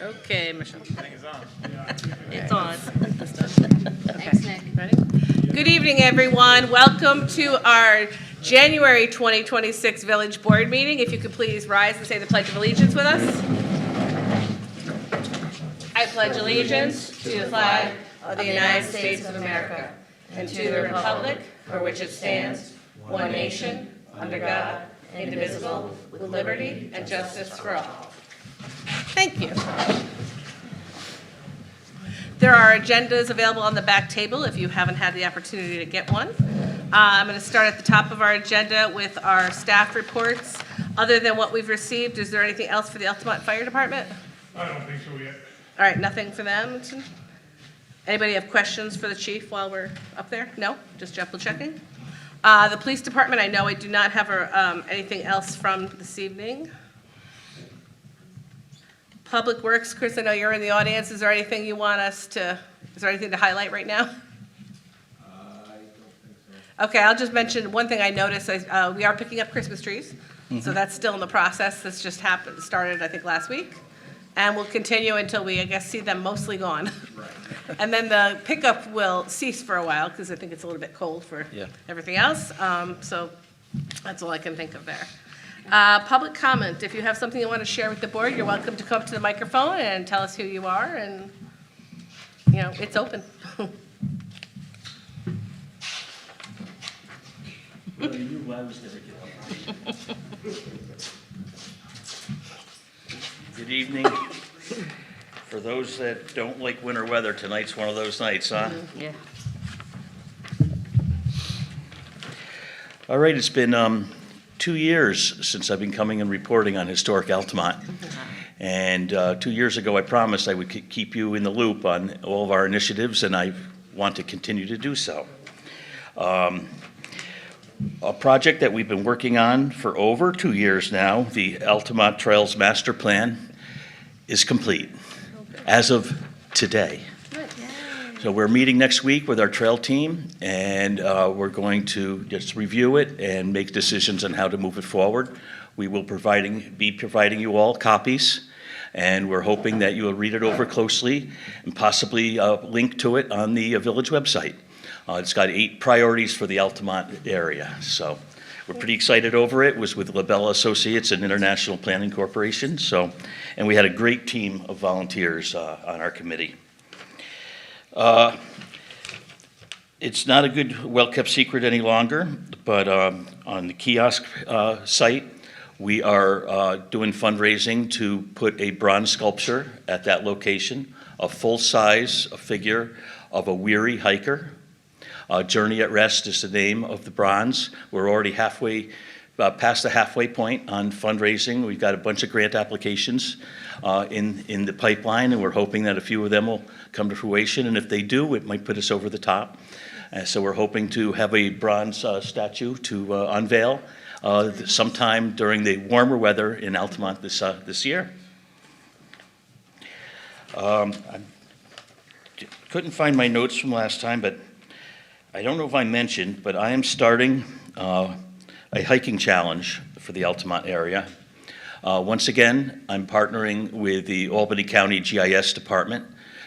Okay, Michelle. It's on. Thanks, Nick. Ready? Good evening, everyone. Welcome to our January 2026 Village Board meeting. If you could please rise and say the Pledge of Allegiance with us. I pledge allegiance to the flag of the United States of America and to the republic for which it stands, one nation, under God, indivisible, with liberty and justice for all. Thank you. There are agendas available on the back table if you haven't had the opportunity to get one. I'm going to start at the top of our agenda with our staff reports. Other than what we've received, is there anything else for the Altamont Fire Department? I don't think so yet. All right, nothing for them? Anybody have questions for the chief while we're up there? No? Just double checking? The police department, I know I do not have anything else from this evening. Public Works, Chris, I know you're in the audience. Is there anything you want us to, is there anything to highlight right now? I don't think so. Okay, I'll just mention one thing I noticed. We are picking up Christmas trees. So that's still in the process. This just started, I think, last week. And we'll continue until we, I guess, see them mostly gone. Right. And then the pickup will cease for a while because I think it's a little bit cold for everything else. So that's all I can think of there. Public comment. If you have something you want to share with the board, you're welcome to come to the microphone and tell us who you are, and, you know, it's open. Well, you knew I was gonna get up. Good evening. For those that don't like winter weather, tonight's one of those nights, huh? Yeah. All right, it's been 2 years since I've been coming and reporting on Historic Altamont. And 2 years ago, I promised I would keep you in the loop on all of our initiatives, and I want to continue to do so. A project that we've been working on for over 2 years now, the Altamont Trails Master Plan, is complete as of today. So we're meeting next week with our trail team, and we're going to just review it and make decisions on how to move it forward. We will be providing you all copies, and we're hoping that you will read it over closely and possibly link to it on the village website. It's got 8 priorities for the Altamont area, so we're pretty excited over it. It was with LaBella Associates and International Planning Corporation, and we had a great team of volunteers on our committee. It's not a good, well-kept secret any longer, but on the kiosk site, we are doing fundraising to put a bronze sculpture at that location, a full-size figure of a weary hiker. Journey at Rest is the name of the bronze. We're already past the halfway point on fundraising. We've got a bunch of grant applications in the pipeline, and we're hoping that a few of them will come to fruition. And if they do, it might put us over the top. So we're hoping to have a bronze statue to unveil sometime during the warmer weather in Altamont this year. I couldn't find my notes from last time, but I don't know if I mentioned, but I am starting a hiking challenge for the Altamont area. Once again, I'm partnering with the Albany County GIS Department,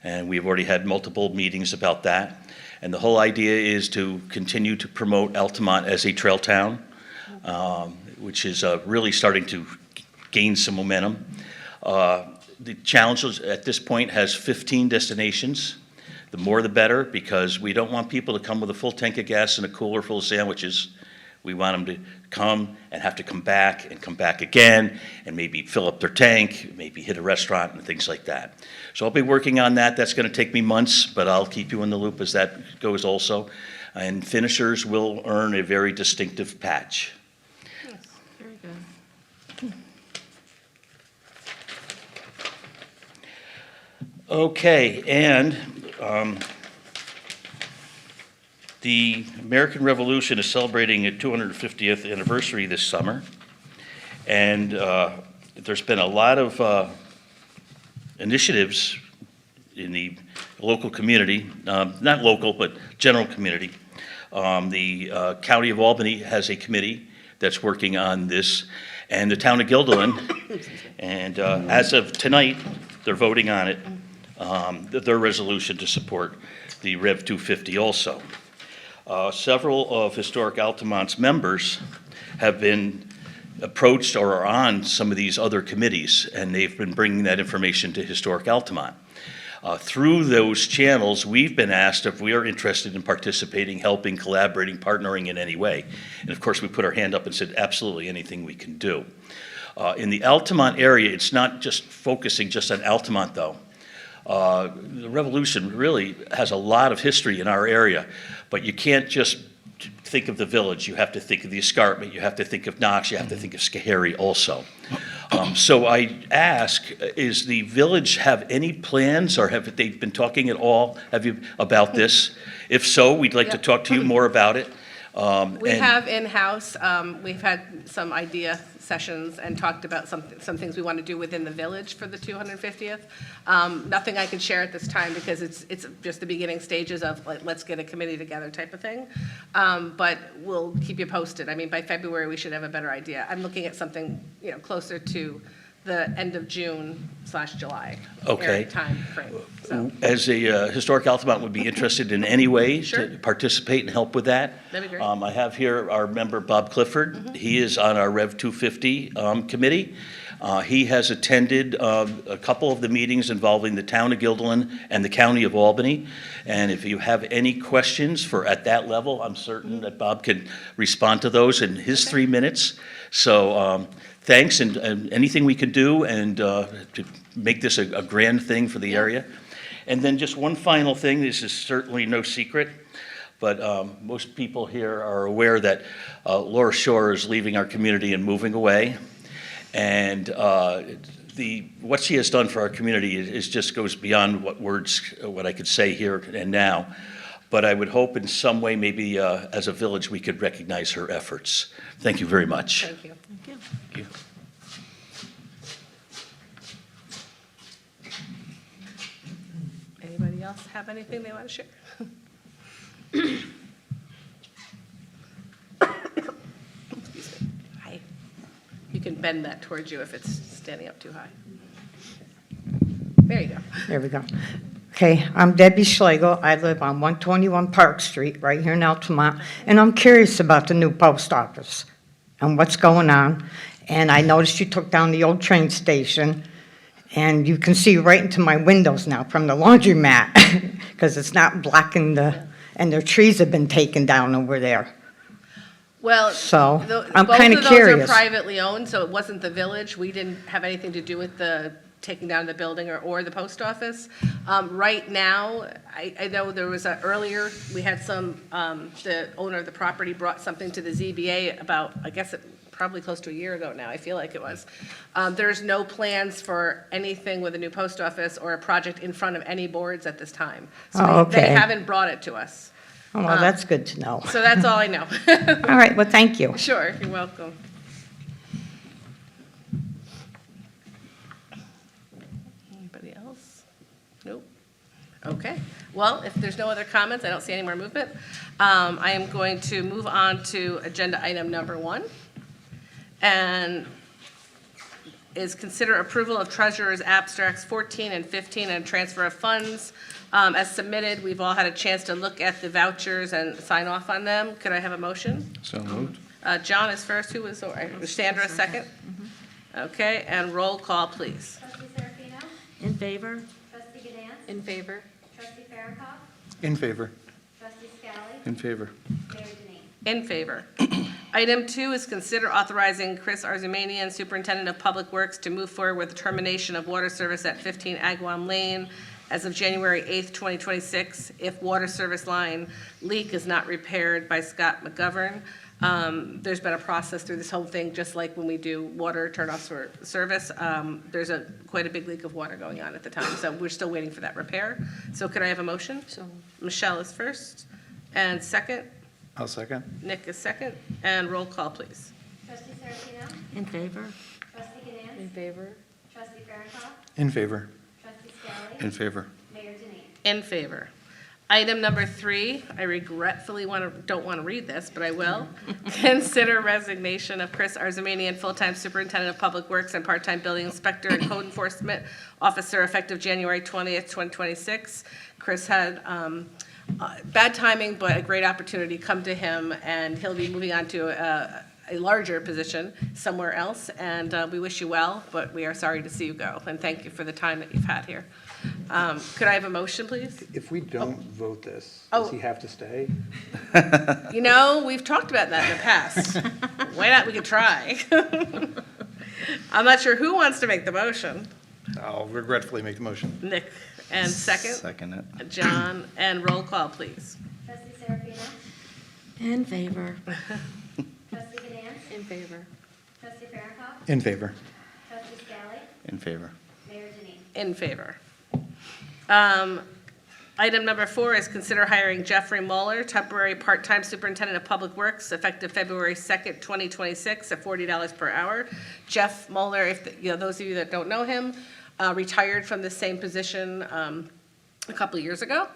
and we've already had multiple meetings about that. And the whole idea is to continue to promote Altamont as a trail town, which is really starting to gain some momentum. The challenge at this point has 15 destinations. The more the better, because we don't want people to come with a full tank of gas and a cooler full of sandwiches. We want them to come and have to come back again, and maybe fill up their tank, maybe hit a restaurant and things like that. So I'll be working on that. That's going to take me months, but I'll keep you in the loop as that goes also. And finishers will earn a very distinctive patch. Yes, very good. Okay, and the American Revolution is celebrating its 250th anniversary this summer, and there's been a lot of initiatives in the local community, not local, but general community. The County of Albany has a committee that's working on this, and the town of Guilderland. And as of tonight, they're voting on it, their resolution to support the Rev 250 also. Several of Historic Altamont's members have been approached or are on some of these other committees, and they've been bringing that information to Historic Altamont. Through those channels, we've been asked if we are interested in participating, helping, collaborating, partnering in any way. And of course, we put our hand up and said, absolutely anything we can do. In the Altamont area, it's not just focusing just on Altamont, though. The Revolution really has a lot of history in our area, but you can't just think of the village. You have to think of the escarpment, you have to think of Knox, you have to think of Schoharie also. So I ask, is the village have any plans, or have they been talking at all about this? If so, we'd like to talk to you more about it. We And- have in-house, we've had some idea sessions and talked about some things we want to do within the village for the 250th. Nothing I can share at this time because it's just the beginning stages of like, let's get a committee together type of thing. But we'll keep you posted. I mean, by February, we should have a better idea. I'm looking at something, closer to the end of June/July. Okay. Time frame, so. As a Historic Altamont would be interested in any way Sure. to participate and help with that. That'd be great. I have here our member Bob Clifford. He is on our Rev 250 committee. He has attended a couple of the meetings involving the town of Guilderland and the county of Albany. And if you have any questions for at that level, I'm certain that Bob can respond to those in his 3 minutes. So thanks, and anything we can do and to make this a grand thing for the area. And then just one final thing, this is certainly no secret, but most people here are aware that Laura Shore is leaving our community and moving away. And what she has done for our community is just goes beyond what I could say here and now. But I would hope in some way, maybe as a village, we could recognize her efforts. Thank you very much. Thank you. Thank you. Anybody else have anything they want to share? Excuse me. Hi. You can bend that towards you if it's standing up too high. There you go. There we go. Okay, I'm Debbie Schlegel. I live on 121 Park Street, right here in Altamont, and I'm curious about the new post office and what's going on. And I noticed you took down the old train station, and you can see right into my windows now from the laundromat, because it's not blocking and their trees have been taken down over there. Well, So, I'm both kinda of those are curious. privately owned, so it wasn't the village. We didn't have anything to do with the taking down the building or the post office. Right now, I know there was earlier, we had the owner of the property brought something to the ZBA about, I guess, probably close to a year ago now, I feel like it was. There's no plans for anything with a new post office or a project in front of any boards at this time. So Oh, they okay. haven't brought it to us. Oh, well, that's good to know. So that's all I know. All right, well, thank you. Sure, you're welcome. Anybody else? Nope. Okay. Well, if there's no other comments, I don't see any more movement. I am going to move on to agenda item number 1. And is consider approval of treasurer's abstracts 14 and 15 and transfer of funds as submitted. We've all had a chance to look at the vouchers and sign off on them. Could I have a motion? So moved. John is first. Who was, Sandra second? Okay, and roll call, please. Trustee Serafino? In favor? Trustee Ganance? In favor. Trustee Farrakhan? In favor. Trustee Scally? In favor. Mayor Denine? In favor. Item 2 is consider authorizing Chris Arzumanian, Superintendent of Public Works, to move forward with the termination of water service at 15 Agawam Lane as of January 8th, 2026, if water service line leak is not repaired by Scott McGovern. There's been a process through this whole thing, just like when we do water turnoffs for service. There's quite a big leak of water going on at the time, so we're still waiting for that repair. So could I have a motion? So Michelle is first, and second. I'll second. Nick is second, and roll call, please. Trustee Serafino? In favor? Trustee Ganance? In favor. Trustee Farrakhan? In favor. Trustee Scally? In favor. Mayor Denine? In favor. Item number 3, I regretfully don't want to read this, but I will. Consider resignation of Chris Arzamanian, full-time superintendent of public works and part-time building inspector and code enforcement officer effective January 20th, 2026. Chris had bad timing, but a great opportunity come to him, and he'll be moving on to a larger position somewhere else. And we wish you well, but we are sorry to see you go. And thank you for the time that you've had here. Could I have a motion, please? If we don't vote this, Oh. does he have to stay? You know, we've talked about that in the past. Why not? We could try. I'm not sure who wants to make the motion. I'll regretfully make the motion. Nick, and second, Second it. John, and roll call, please. Trustee Serafino? In favor. Trustee Ganance? In favor. Trustee Farrakhan? In favor. Trustee Scally? In favor. Mayor Denine. In favor. Item number 4 is consider hiring Jeffrey Mueller, temporary part-time superintendent of public works, effective February 2nd, 2026, at $40 per hour. Jeff Mueller, if, those of you that don't know him, retired from the same position a couple of years ago.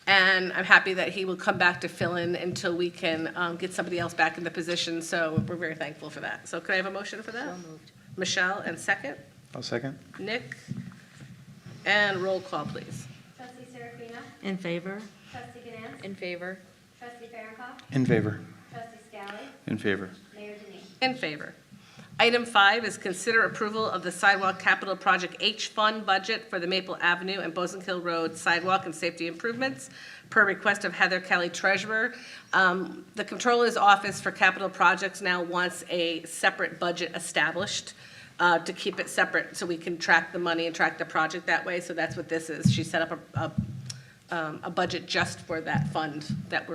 And I'm happy that he will come back to fill in until we can get somebody else back in the position. So we're very thankful for that. So could I have a motion for that? So moved. Michelle, and second? I'll second. Nick? And roll call, please. Trustee Serafino? In favor. Trustee Ganance? In favor. Trustee Farrakhan? In favor. Trustee Scally? In favor. Mayor Denine. In favor. Item 5 is consider approval of the Sidewalk Capital Project H Fund budget for the Maple Avenue and Boson Hill Road sidewalk and safety improvements, per request of Heather Kelly, Treasurer. The Comptroller's Office for Capital Projects now wants a separate budget established to keep it separate so we can track the money and track the project that way. So that's what this is. She set up a budget just for that fund that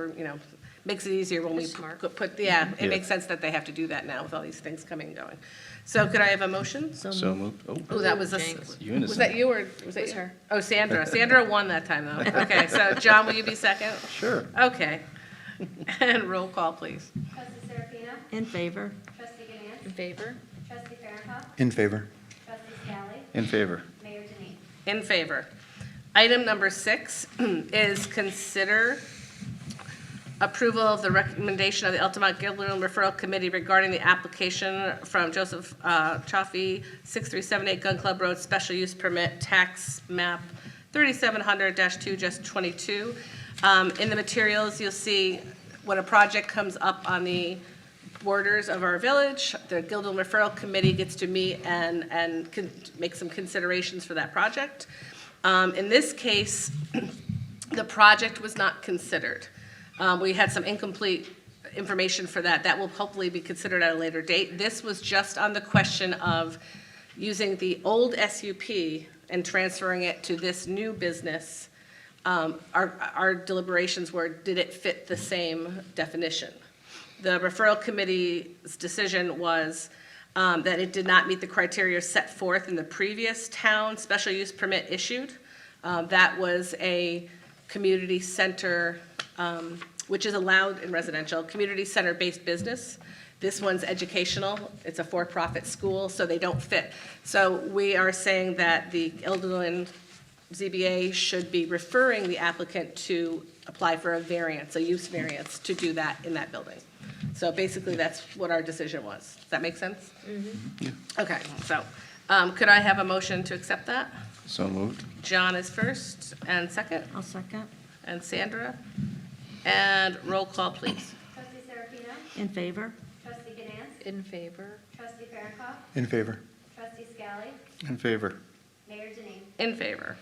makes it easier when we That's smart. it Yeah. makes sense that they have to do that now with all these things coming and going. So could I have a motion? So moved. Oh, Oh, that was Jinx. you was that you or was that was you? her. Oh, Sandra. Sandra won that time though. Okay, so John, will you be second? sure. Okay. And roll call, please. Trustee Serafino? In favor. Trustee Ganance? In favor. Trustee Farrakhan? In favor. Trustee Scally? In favor. Mayor Denine. In favor. Item number 6 is consider approval of the recommendation of the Altamont Gilderland Referral Committee regarding the application from Joseph Chaffee, 6378 Gun Club Road, special use permit, tax map 3700-2-22. In the materials, you'll see when a project comes up on the borders of our village, the Gilderland Referral Committee gets to meet and make some considerations for that project. In this case, the project was not considered. We had some incomplete information for that. That will hopefully be considered at a later date. This was just on the question of using the old SUP and transferring it to this new business. Our deliberations were, did it fit the same definition? The referral committee's decision was that it did not meet the criteria set forth in the previous town special use permit issued. That was a community center, which is allowed in residential, community center-based business. This one's educational, it's a for-profit school, so they don't fit. So we are saying that the Gilderland ZBA should be referring the applicant to apply for a variance, a use variance, to do that in that building. So basically, that's what our decision was. Does that make sense? Yeah. Okay, so could I have a motion to accept that? So moved. John is first, and second, I'll second. and Sandra. And roll call, please. Trustee Serafino? In favor. Trustee Ganance? In favor. Trustee Farrakhan? In favor. Trustee Scally? In favor. Mayor Denine. In favor.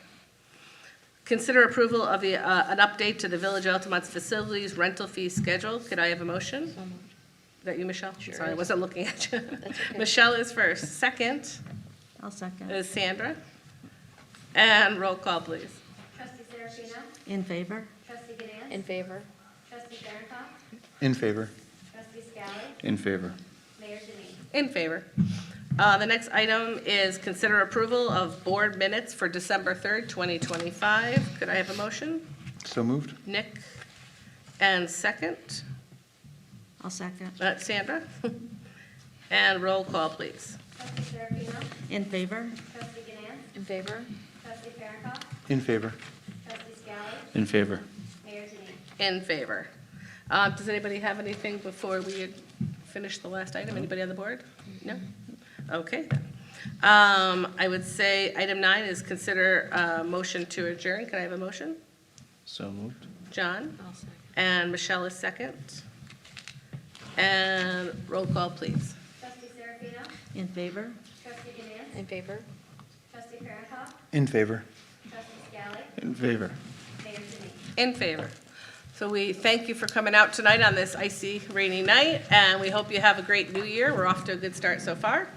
Consider approval of an update to the Village of Altamont's facilities rental fee schedule. Could I have a motion? So moved. Is that you, Michelle? Sure Sorry, I is. wasn't looking at you. That's okay. Michelle is first. Second I'll second. is Sandra. And roll call, please. Trustee Serafino? In favor. Trustee Ganance? In favor. Trustee Farrakhan? In favor. Trustee Scally? In favor. Mayor Denine. In favor. The next item is consider approval of board minutes for December 3rd, 2025. Could I have a motion? So moved. Nick, and second, I'll second. Sandra. And roll call, please. Trustee Serafino? In favor. Trustee Ganance? In favor. Trustee Farrakhan? In favor. Trustee Scally? In favor. Mayor In favor. Does anybody have anything before we finish the last item? Anybody on the board? No? Okay. I would say item 9 is consider a motion to adjourn. Can I have a motion? So moved. John? And Michelle is second. And roll call, please. Trustee Serafino? In favor? Trustee Ganance? In favor. Trustee Farrakhan? In favor. Trustee Scally? In favor. Mayor Denine. In favor. So we thank you for coming out tonight on this icy, rainy night, and we hope you have a great new year. We're off to a good start so far.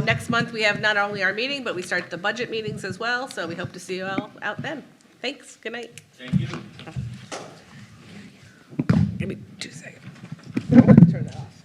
Next month, we have not only our meeting, but we start the budget meetings as well, so we hope to see you all out then. Thanks, good night. Thank you. Give me 2 seconds. Turn that off.